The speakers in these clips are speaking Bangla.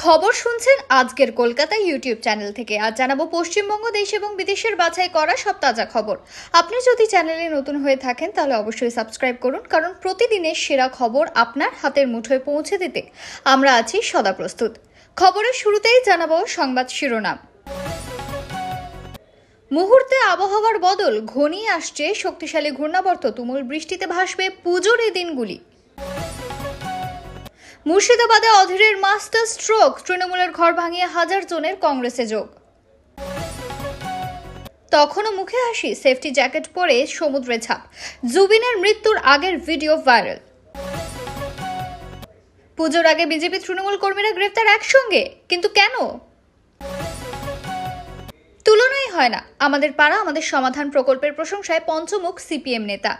খবর শুনছেন আজকের কলকাতা ইউটিউব চ্যানেল থেকে। আজ জানাবো পশ্চিমবঙ্গ দেশ এবং বিদেশের বাছাই করা সব তাজা খবর। আপনি যদি চ্যানেলে নতুন হয়ে থাকেন তাহলে অবশ্যই সাবস্ক্রাইব করুন, কারণ প্রতিদিনের সেরা খবর আপনার হাতের মুঠোয় পৌঁছে দিতে আমরা আছি সদা প্রস্তুত। খবরের শুরুতেই জানাবো সংবাদ শিরোনাম। মুহূর্তে আবহাওয়ার বদল, ঘনিয়ে আসছে শক্তিশালী ঘূর্ণাবর্ত, তুমুল বৃষ্টিতে ভাসবে পুজোর এই দিনগুলি। মুর্শিদাবাদে অধীরের মাস্টার স্ট্রোক, তৃণমূলের ঘর ভাঙিয়ে হাজার জনের কংগ্রেসে যোগ। তখনও মুখে হাসি, সেফটি জ্যাকেট পরে সমুদ্রে ঝাঁপ, জুবিনের মৃত্যুর আগের ভিডিও ভাইরাল। পুজোর আগে বিজেপি তৃণমূল কর্মীরা গ্রেফতার একসঙ্গে, কিন্তু কেন? তুলনাই হয় না। আমাদের পাড়া আমাদের সমাধান প্রকল্পের প্রশংসায় পঞ্চমুখ সিপিএম নেতা।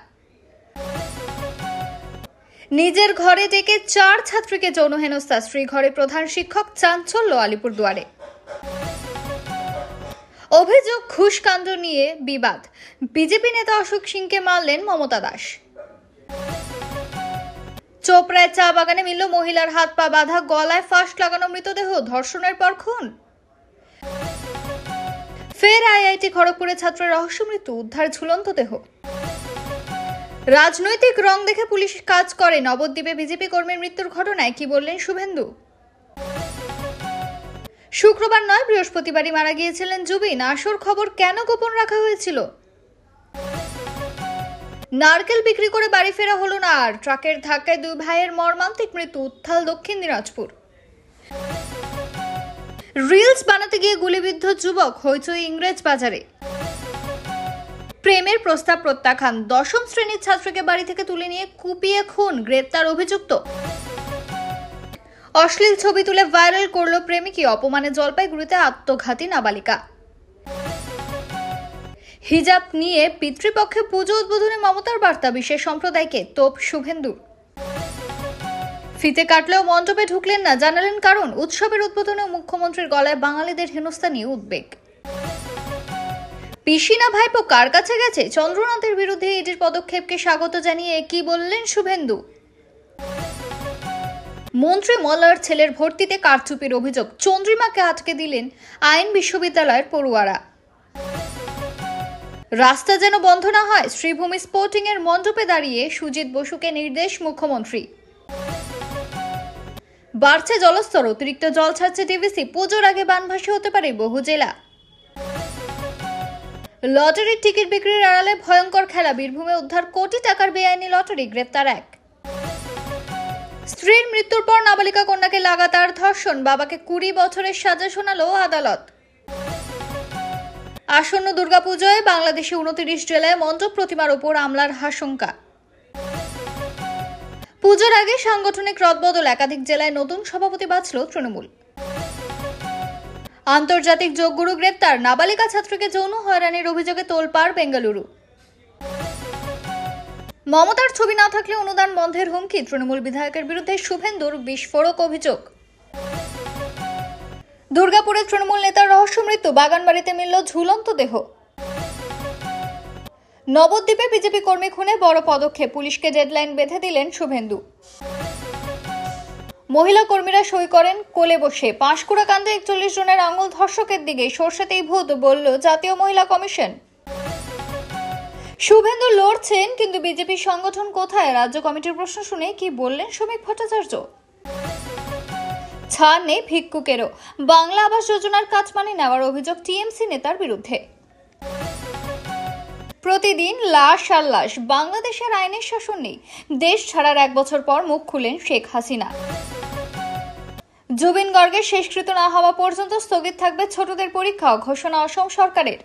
নিজের ঘরে ডেকে 4 ছাত্রীকে যৌন হেনস্থা, স্ত্রী ঘরে প্রধান শিক্ষক, চাঞ্চল্য আলিপুরদুয়ারে। অভিযোগ ঘুষকাণ্ড নিয়ে বিবাদ, বিজেপি নেতা অশোক সিংকে মারলেন মমতা দাস। চোপড়ায় চা বাগানে মিলল মহিলার হাত পা বাঁধা, গলায় ফাঁস লাগানো মৃতদেহ, ধর্ষণের পর খুন। ফের আইআইটি খড়গপুরের ছাত্রের রহস্য মৃত্যু, উদ্ধার ঝুলন্ত দেহ। রাজনৈতিক রং দেখে পুলিশ কাজ করে, নবদ্বীপে বিজেপি কর্মীর মৃত্যুর ঘটনায় কি বললেন শুভেন্দু? শুক্রবার নয়, বৃহস্পতিবারই মারা গিয়েছিলেন জুবিন। আসল খবর কেন গোপন রাখা হয়েছিল? নারকেল বিক্রি করে বাড়ি ফেরা হলো না আর, ট্রাকের ধাক্কায় 2 ভাইয়ের মর্মান্তিক মৃত্যু, উত্থাল দক্ষিণ দিনাজপুর। রিলস বানাতে গিয়ে গুলিবিদ্ধ যুবক, হইচই ইংরেজ বাজারে। প্রেমের প্রস্তাব প্রত্যাখ্যান, 10ম শ্রেণীর ছাত্রকে বাড়ি থেকে তুলে নিয়ে কুপিয়ে খুন, গ্রেপ্তার অভিযুক্ত। অশ্লীল ছবি তুলে ভাইরাল করল প্রেমিকই, অপমানে জলপাইগুড়িতে আত্মঘাতী নাবালিকা। হিজাব নিয়ে পিতৃপক্ষে পুজো উদ্বোধনে মমতার বার্তা, বিশেষ সম্প্রদায়কে তোপ শুভেন্দুর। ফিতে কাটলেও মণ্ডপে ঢুকলেন না, জানালেন কারণ। উৎসবের উদ্বোধনে মুখ্যমন্ত্রীর গলায় বাঙালিদের হেনস্থা নিয়ে উদ্বেগ। পিসিনা ভাইপো কার কাছে গেছে, চন্দ্রনাথের বিরুদ্ধে ইডির পদক্ষেপকে স্বাগত জানিয়ে কি বললেন শুভেন্দু? মন্ত্রী মল্লার ছেলের ভর্তিতে কারচুপির অভিযোগ, চন্দ্রিমাকে আটকে দিলেন আইন বিশ্ববিদ্যালয়ের পড়ুয়ারা। রাস্তা যেন বন্ধ না হয়, শ্রীভূমি স্পোর্টিং এর মণ্ডপে দাঁড়িয়ে সুজিত বসুকে নির্দেশ মুখ্যমন্ত্রী। বাড়ছে জলস্তর, অতিরিক্ত জল ছাড়ছে ডিভিসি, পুজোর আগে বানভাসী হতে পারে বহু জেলা। লটারির টিকিট বিক্রির আড়ালে ভয়ঙ্কর খেলা, বীরভূমে উদ্ধার কোটি টাকার বেআইনি লটারি, গ্রেপ্তার 1। স্ত্রীর মৃত্যুর পর নাবালিকা কন্যাকে লাগাতার ধর্ষণ, বাবাকে 20 বছরের সাজা শোনালো আদালত। আসন্ন দুর্গাপুজোয় বাংলাদেশে 29 জেলায় মণ্ডপ প্রতিমার উপর হামলার আশঙ্কা। পুজোর আগে সাংগঠনিক রদবদল, একাধিক জেলায় নতুন সভাপতি বাছল তৃণমূল। আন্তর্জাতিক যোগগুরু গ্রেপ্তার, নাবালিকা ছাত্রীকে যৌন হয়রানির অভিযোগে তোলপাড় বেঙ্গালুরু। মমতার ছবি না থাকলে অনুদান বন্ধের হুমকি, তৃণমূল বিধায়কের বিরুদ্ধে শুভেন্দুর বিস্ফোরক অভিযোগ। দুর্গাপুরে তৃণমূল নেতার রহস্য মৃত্যু, বাগানবাড়িতে মিলল ঝুলন্ত দেহ। নবদ্বীপে বিজেপি কর্মী খুনে বড় পদক্ষেপ, পুলিশকে ডেডলাইন বেঁধে দিলেন শুভেন্দু। মহিলা কর্মীরা সই করেন কোলে বসে, পাঁশকুড়া কাণ্ডে 41 জনের আঙুল ধর্ষকের দিকে, সরষেতেই ভূত বলল জাতীয় মহিলা কমিশন। শুভেন্দু লড়ছেন, কিন্তু বিজেপি সংগঠন কোথায়? রাজ্য কমিটির প্রশ্ন শুনে কি বললেন শ্রমিক ভট্টাচার্য? ছাড় নেই ভিক্ষুকেরও, বাংলা আবাস যোজনার কাজ মানে নেওয়ার অভিযোগ টিএমসি নেতার বিরুদ্ধে। প্রতিদিন লাশ আর লাশ, বাংলাদেশের আইনের শাসন নেই, দেশ ছাড়ার 1 বছর পর মুখ খুলেন শেখ হাসিনা। জুবিন গর্গের শেষকৃত্য না হওয়া পর্যন্ত স্থগিত থাকবে ছোটদের পরীক্ষা, ঘোষণা অসম সরকারের।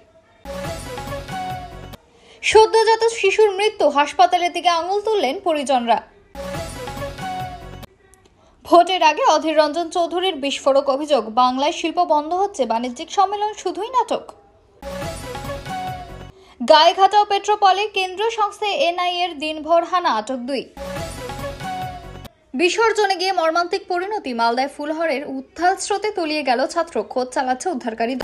সদ্যজাত শিশুর মৃত্যু, হাসপাতালের দিকে আঙুল তুললেন পরিজনরা। ভোটের আগে অধীর রঞ্জন চৌধুরীর বিস্ফোরক অভিযোগ, বাংলায় শিল্প বন্ধ হচ্ছে, বাণিজ্যিক সম্মেলন শুধুই নাটক। গাইঘাটা ও পেট্রোপলে কেন্দ্রীয় সংস্থা এনআইএ এর দিনভর হানা, আটক 2। বিসর্জনে গিয়ে মর্মান্তিক পরিণতি, মালদায় ফুলহরের উত্থাল স্রোতে তলিয়ে গেল ছাত্র, খোঁজ চালাচ্ছে উদ্ধারকারী।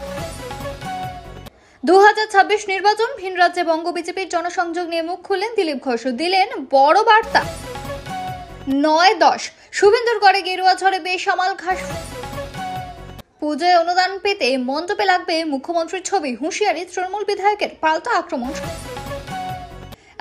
2026 নির্বাচন, ভিন রাজ্যে বঙ্গ বিজেপির জনসংযোগ নিয়ে মুখ খুললেন দিলীপ ঘোষ, দিলেন বড় বার্তা। 9-10 শুভেন্দুর গড়ে গেরুয়া ঝড়ে বেসামাল ঘাস। পুজোয় অনুদান পেতে মণ্ডপে লাগবে মুখ্যমন্ত্রীর ছবি, হুঁশিয়ারি তৃণমূল বিধায়কের, পাল্টা আক্রমণ।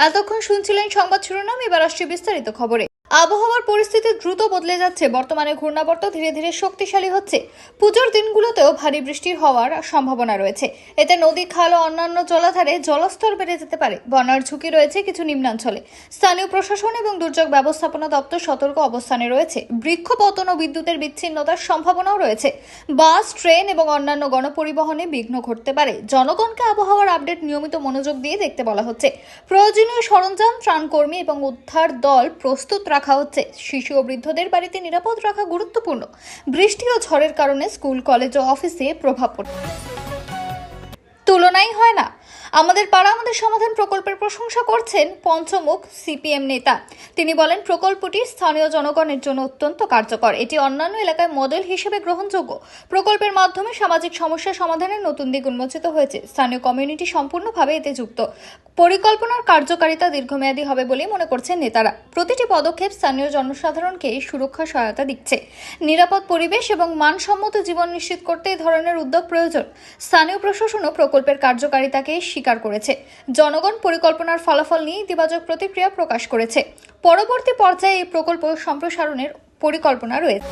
এতক্ষণ শুনছিলেন সংবাদ শিরোনাম, এবার আসছে বিস্তারিত খবরে। আবহাওয়ার পরিস্থিতি দ্রুত বদলে যাচ্ছে। বর্তমানে ঘূর্ণাবর্ত ধীরে ধীরে শক্তিশালী হচ্ছে। পুজোর দিনগুলোতেও ভারী বৃষ্টির হওয়ার সম্ভাবনা রয়েছে। এতে নদী, খাল ও অন্যান্য জলাধারে জলস্তর বেড়ে যেতে পারে। বন্যার ঝুঁকি রয়েছে কিছু নিম্নাঞ্চলে। স্থানীয় প্রশাসন এবং দুর্যোগ ব্যবস্থাপনা দপ্তর সতর্ক অবস্থানে রয়েছে। বৃক্ষপতন ও বিদ্যুতের বিচ্ছিন্নতার সম্ভাবনাও রয়েছে। বাস, ট্রেন এবং অন্যান্য গণপরিবহনে বিঘ্ন ঘটতে পারে। জনগণকে আবহাওয়ার আপডেট নিয়মিত মনোযোগ দিয়ে দেখতে বলা হচ্ছে। প্রয়োজনীয় সরঞ্জাম, ত্রাণকর্মী এবং উদ্ধার দল প্রস্তুত রাখা হচ্ছে। শিশু ও বৃদ্ধদের বাড়িতে নিরাপদ রাখা গুরুত্বপূর্ণ। বৃষ্টি ও ঝড়ের কারণে স্কুল, কলেজ ও অফিসে প্রভাব পড়ে। তুলনাই হয় না। আমাদের পাড়া আমাদের সমাধান প্রকল্পের প্রশংসা করছেন পঞ্চমুখ সিপিএম নেতা। তিনি বলেন, প্রকল্পটি স্থানীয় জনগণের জন্য অত্যন্ত কার্যকর। এটি অন্যান্য এলাকায় মডেল হিসেবে গ্রহণযোগ্য। প্রকল্পের মাধ্যমে সামাজিক সমস্যা সমাধানের নতুন দিক উন্মোচিত হয়েছে। স্থানীয় কমিউনিটি সম্পূর্ণভাবে এতে যুক্ত। পরিকল্পনার কার্যকারিতা দীর্ঘমেয়াদী হবে বলেই মনে করছেন নেতারা। প্রতিটি পদক্ষেপ স্থানীয় জনসাধারণকে সুরক্ষা সহায়তা দিচ্ছে। নিরাপদ পরিবেশ এবং মানসম্মত জীবন নিশ্চিত করতে এই ধরনের উদ্যোগ প্রয়োজন। স্থানীয় প্রশাসনও প্রকল্পের কার্যকারিতাকে স্বীকার করেছে। জনগণ পরিকল্পনার ফলাফল নিয়ে ইতিবাচক প্রতিক্রিয়া প্রকাশ করেছে। পরবর্তী পর্যায়ে এই প্রকল্প সম্প্রসারণের পরিকল্পনা রয়েছে।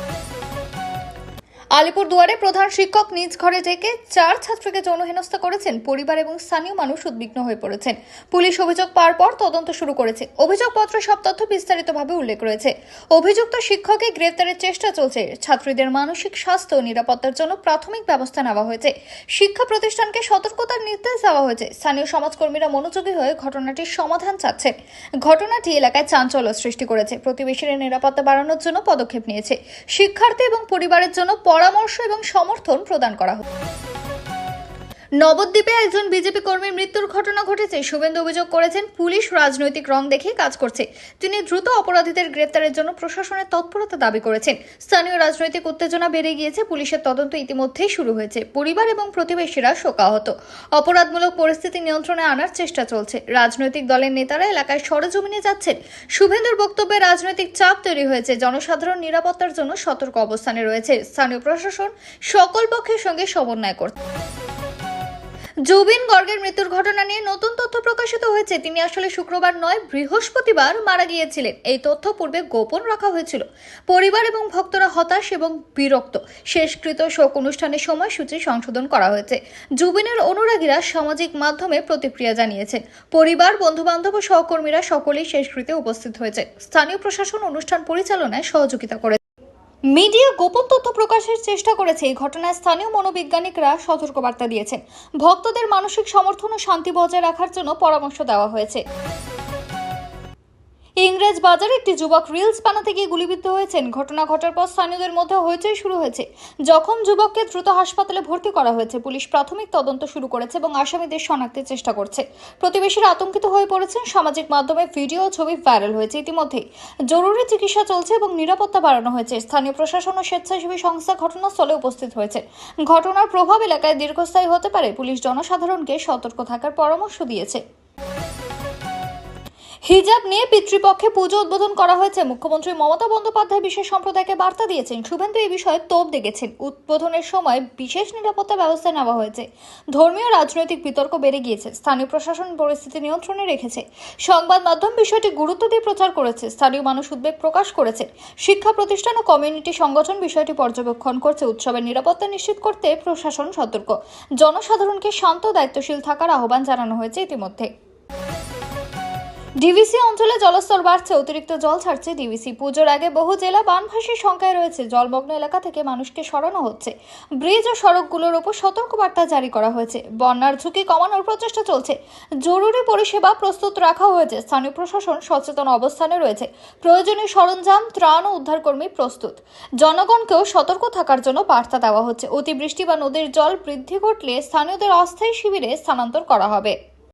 আলিপুরদুয়ারে প্রধান শিক্ষক নিজ ঘরে ডেকে 4 ছাত্রকে যৌন হেনস্থা করেছেন। পরিবার এবং স্থানীয় মানুষ উদ্বিগ্ন হয়ে পড়েছেন। পুলিশ অভিযোগ পাওয়ার পর তদন্ত শুরু করেছে। অভিযোগপত্রে সব তথ্য বিস্তারিতভাবে উল্লেখ রয়েছে। অভিযুক্ত শিক্ষককে গ্রেফতারের চেষ্টা চলছে। ছাত্রীদের মানসিক স্বাস্থ্য ও নিরাপত্তার জন্য প্রাথমিক ব্যবস্থা নেওয়া হয়েছে। শিক্ষা প্রতিষ্ঠানকে সতর্কতার নির্দেশ দেওয়া হয়েছে। স্থানীয় সমাজকর্মীরা মনোযোগী হয়ে ঘটনাটির সমাধান চাচ্ছেন। ঘটনাটি এলাকায় চাঞ্চল্য সৃষ্টি করেছে। প্রতিবেশীদের নিরাপত্তা বাড়ানোর জন্য পদক্ষেপ নিয়েছে। শিক্ষার্থী এবং পরিবারের জন্য পরামর্শ এবং সমর্থন প্রদান করা হবে। নবদ্বীপে একজন বিজেপি কর্মীর মৃত্যুর ঘটনা ঘটেছে। শুভেন্দু অভিযোগ করেছেন, পুলিশ রাজনৈতিক রং দেখিয়ে কাজ করছে। তিনি দ্রুত অপরাধীদের গ্রেফতারের জন্য প্রশাসনের তৎপরতা দাবি করেছেন। স্থানীয় রাজনৈতিক উত্তেজনা বেড়ে গিয়েছে। পুলিশের তদন্ত ইতিমধ্যেই শুরু হয়েছে। পরিবার এবং প্রতিবেশীরা শোকাহত। অপরাধমূলক পরিস্থিতি নিয়ন্ত্রণে আনার চেষ্টা চলছে। রাজনৈতিক দলের নেতারা এলাকায় সরেজমিনে যাচ্ছেন। শুভেন্দুর বক্তব্যে রাজনৈতিক চাপ তৈরি হয়েছে। জনসাধারণ নিরাপত্তার জন্য সতর্ক অবস্থানে রয়েছে। স্থানীয় প্রশাসন সকল পক্ষের সঙ্গে সমন্বয় করছে। জুবিন গর্গের মৃত্যুর ঘটনা নিয়ে নতুন তথ্য প্রকাশিত হয়েছে। তিনি আসলে শুক্রবার নয়, বৃহস্পতিবার মারা গিয়েছিলেন। এই তথ্য পূর্বে গোপন রাখা হয়েছিল। পরিবার এবং ভক্তরা হতাশ এবং বিরক্ত। শেষকৃত শোক অনুষ্ঠানের সময়সূচি সংশোধন করা হয়েছে। জুবিনের অনুরাগীরা সামাজিক মাধ্যমে প্রতিক্রিয়া জানিয়েছেন। পরিবার, বন্ধুবান্ধব ও সহকর্মীরা সকলেই শেষকৃত্যে উপস্থিত হয়েছে। স্থানীয় প্রশাসন অনুষ্ঠান পরিচালনায় সহযোগিতা করে। মিডিয়া গোপন তথ্য প্রকাশের চেষ্টা করেছে। এই ঘটনায় স্থানীয় মনোবিজ্ঞানিকরা সতর্কবার্তা দিয়েছেন। ভক্তদের মানসিক সমর্থন ও শান্তি বজায় রাখার জন্য পরামর্শ দেওয়া হয়েছে। ইংরেজ বাজারে একটি যুবক রিলস বানাতে গিয়ে গুলিবিদ্ধ হয়েছেন। ঘটনা ঘটার পর স্থানীয়দের মধ্যে হইচই শুরু হয়েছে। জখম যুবককে দ্রুত হাসপাতালে ভর্তি করা হয়েছে। পুলিশ প্রাথমিক তদন্ত শুরু করেছে এবং আসামিদের শনাক্তের চেষ্টা করছে। প্রতিবেশীরা আতঙ্কিত হয়ে পড়েছেন। সামাজিক মাধ্যমে ভিডিও ও ছবি ভাইরাল হয়েছে। ইতিমধ্যেই জরুরি চিকিৎসা চলছে এবং নিরাপত্তা বাড়ানো হয়েছে। স্থানীয় প্রশাসন ও স্বেচ্ছাসেবী সংস্থা ঘটনাস্থলে উপস্থিত হয়েছে। ঘটনার প্রভাব এলাকায় দীর্ঘস্থায়ী হতে পারে। পুলিশ জনসাধারণকে সতর্ক থাকার পরামর্শ দিয়েছে। হিজাব নিয়ে পিতৃপক্ষে পুজো উদ্বোধন করা হয়েছে। মুখ্যমন্ত্রী মমতা বন্দ্যোপাধ্যায় বিশেষ সম্প্রদায়কে বার্তা দিয়েছেন। শুভেন্দু এই বিষয়ে তোপ দেখেছেন। উদ্বোধনের সময় বিশেষ নিরাপত্তা ব্যবস্থা নেওয়া হয়েছে। ধর্মীয় রাজনৈতিক বিতর্ক বেড়ে গিয়েছে। স্থানীয় প্রশাসন পরিস্থিতি নিয়ন্ত্রণে রেখেছে। সংবাদ মাধ্যম বিষয়টি গুরুত্ব দিয়ে প্রচার করেছে। স্থানীয় মানুষ উদ্বেগ প্রকাশ করেছে। শিক্ষা প্রতিষ্ঠান ও কমিউনিটি সংগঠন বিষয়টি পর্যবেক্ষণ করছে। উৎসবের নিরাপত্তা নিশ্চিত করতে প্রশাসন সতর্ক। জনসাধারণকে শান্ত, দায়িত্বশীল থাকার আহ্বান জানানো হয়েছে ইতিমধ্যে। ডিভিসি অঞ্চলে জলস্তর বাড়ছে। অতিরিক্ত জল ছাড়ছে ডিভিসি। পুজোর আগে বহু জেলা বানভাসীর সংখ্যায় রয়েছে। জলমগ্ন এলাকা থেকে মানুষকে সরানো হচ্ছে। ব্রিজ ও সড়কগুলোর উপর সতর্কবার্তা জারি করা হয়েছে। বন্যার ঝুঁকি কমানোর প্রচেষ্টা চলছে। জরুরি পরিষেবা প্রস্তুত রাখা হয়েছে। স্থানীয় প্রশাসন সচেতন অবস্থানে রয়েছে। প্রয়োজনীয় সরঞ্জাম, ত্রাণ ও উদ্ধারকর্মী প্রস্তুত। জনগণকেও সতর্ক থাকার জন্য বার্তা দেওয়া হচ্ছে। অতিবৃষ্টি বা নদীর জল বৃদ্ধি ঘটলে স্থানীয়দের অস্থায়ী শিবিরে স্থানান্তর করা হবে।